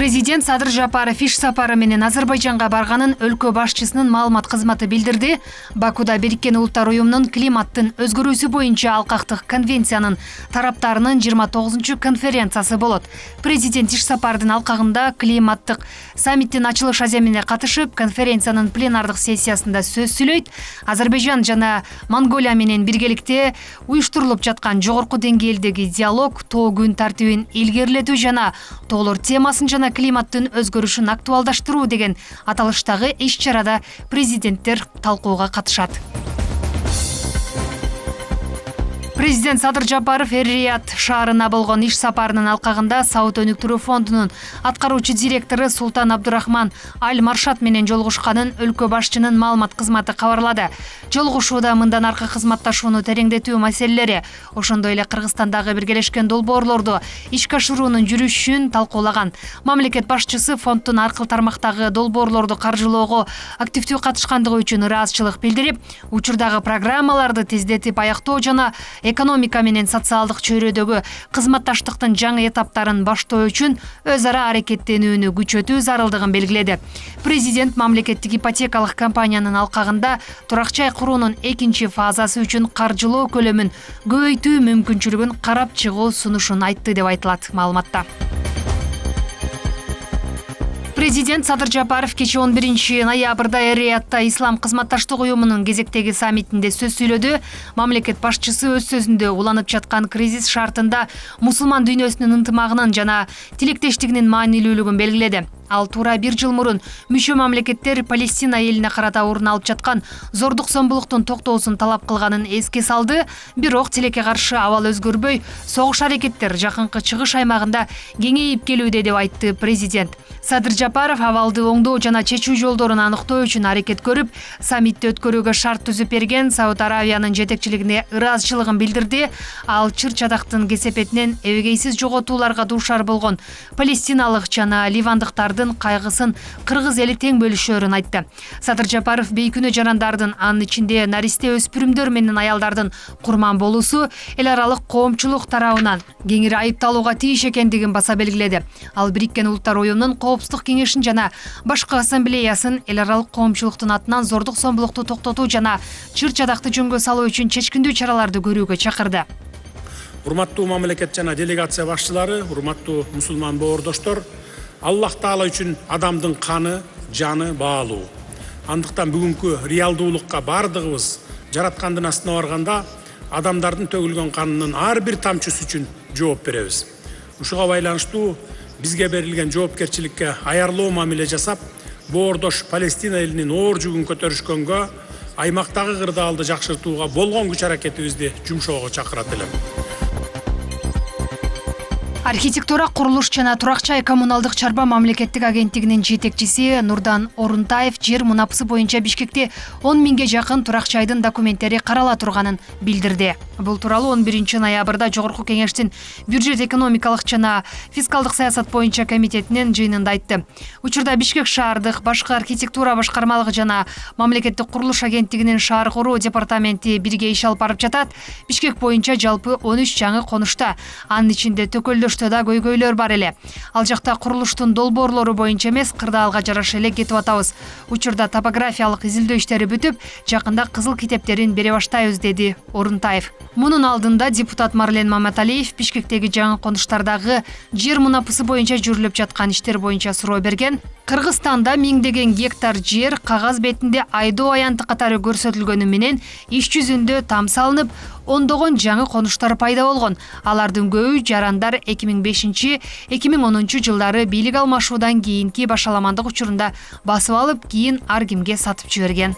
Президент Садыр Жапаров иш сапары менен Азербайжанга барганын өлкө башчысынын маалымат кызматы билдирди. Бакуда Бириккен Улуттар уюмунун климаттын өзгөрүүсү боюнча алкактык конвенциянын тараптарынын 29-чу конференциясы болот. Президент иш сапардын алкагында климаттык саммиттин ачылыш аземине катышып, конференциянын пленардык сессиясында сөз сүйлөйт. Азербайжан жана Монголия менен биргеликте уюштурулуп жаткан жогорку деңгээлдеги диалог, тоо күн тартибин илгерилетүү жана тоолор темасын жана климаттын өзгөрүшүн актуалдаштыруу деген аталыштагы иш-чарада президенттер талкууга катышат. Президент Садыр Жапаров Эр-Рияд шаарына болгон иш сапарынын алкагында Сауд өнүктүрүү фондунун аткаруучу директору Султан Абдурахман Аль-Маршад менен жолугушканын өлкө башчынын маалымат кызматы кабарлады. Жолугушууда мындан аркы кызматташууну тереңдетүү маселелери, ошондой эле Кыргызстандагы биргелешкен долбоорлорду ишке ашыруунун жүрүшүн талкуулаган. Мамлекет башчысы фонддун аркыл тармактагы долбоорлорду каржылоого активдүү катышкандыгы үчүн ыраазычылык билдирип, учурдагы программаларды тездетип аяктоо жана экономика менен социалдык чөйрөдөгү кызматташтыктын жаңы этаптарын баштоо үчүн өз ара аракеттенүүнү күчөтүү зарылдыгын белгиледи. Президент мамлекеттик ипотекалык компаниянын алкагында турак жай куруунун экинчи фазасы үчүн каржылоо көлөмүн көбөйтүү мүмкүнчүлүгүн карап чыгуу сунушун айтты деп айтылат маалыматта. Президент Садыр Жапаров кечээ 11-ноябрда Эр-Риядта Ислам кызматташтык уюмунун кезектеги саммитинде сөз сүйлөдү. Мамлекет башчысы өз сөзүндө уланып жаткан кризис шартында мусулман дүйнөсүнүн ынтымагынын жана тилектештигинин маанилүүлүгүн белгиледи. Ал туура 1 жыл мурун мүчө мамлекеттер Палестина элине карата орун алып жаткан зордук зомбулуктун токтоосун талап кылганын эске салды. Бирок тилекке каршы абал өзгөрбөй, согуш аракеттер жакынкы чыгыш аймагында кеңейип келүүдө деп айтты президент. Садыр Жапаров абалды оңдоо жана чечүү жолдорун аныктоо үчүн аракет көрүп, саммитти өткөрүүгө шарт түзүп берген Сауд Аравиянын жетекчилигине ыраазычылыгын билдирди. Ал чыр-чадактын кесепетинен эбегейсиз жоготууларга дуушар болгон палестиналык жана ливандыктардын кайгысын кыргыз эли тең бөлүшөөрүн айтты. Садыр Жапаров бейкүнөө жарандардын, анын ичинде наристе өспүрүмдөр менен аялдардын курман болуусу эл аралык коомчулук тарабынан кеңири айыпталууга тийиш экендигин баса белгиледи. Ал Бириккен Улуттар уюмунун Коопсуздук кеңешин жана башкы ассамблеясын эл аралык коомчулуктун атынан зордук зомбулукту токтотуу жана чыр-чадакты жөнгө салуу үчүн чечкиндүү чараларды көрүүгө чакырды. Урматтуу мамлекет жана делегация башчылары, урматтуу мусулман боордоштор, Аллах Таала үчүн адамдын каны, жаны баалуу. Андыктан бүгүнкү реалдуулукка бардыгыбыз жараткандын астына барганда адамдардын төгүлгөн канынын ар бир тамчысы үчүн жооп беребиз. Ушуга байланыштуу бизге берилген жоопкерчиликке аярлоо мамиле жасап, боордош Палестина элинин оор жүгүн көтөрүшкөнгө, аймактагы кырдаалды жакшыртууга болгон күч аракетибизди жумшоого чакырат элем. Архитектура, курулуш жана турак жай коммуналдык чарба мамлекеттик агенттигинин жетекчиси Нурдан Орунтаев жер мунапысы боюнча Бишкекте 10 миңге жакын турак жайдын документтери карала турганын билдирди. Бул тууралуу 11-ноябрда Жогорку кеңештин бюджет экономикалык жана фискалдык саясат боюнча комитетинин жыйынында айтты. Учурда Бишкек шаардык башкы архитектура башкармалыгы жана мамлекеттик курулуш агенттигинин шаар куруу департаменти бирге иш алып барып жатат. Бишкек боюнча жалпы 13 жаңы конушта, анын ичинде Төкөлдөштө да көйгөйлөр бар эле. Ал жакта курулуштун долбоорлору боюнча эмес, кырдаалга жараша эле кетип атабыз. Учурда топографиялык изилдөө иштери бүтүп, жакында кызыл китептерин бере баштайбыз, деди Орунтаев. Мунун алдында депутат Марлен Маматалиев Бишкектеги жаңы конуштардагы жер мунапысы боюнча жүрүлүп жаткан иштер боюнча суроо берген. Кыргызстанда миңдеген гектар жер кагаз бетинде айдоо аянты катары көрсөтүлгөнү менен иш жүзүндө там салынып, ондогон жаңы конуштар пайда болгон. Алардын көбү жарандар 2005-2010 жылдары бийлик алмашуудан кийинки башаламандык учурунда басып алып, кийин ар кимге сатып жиберген.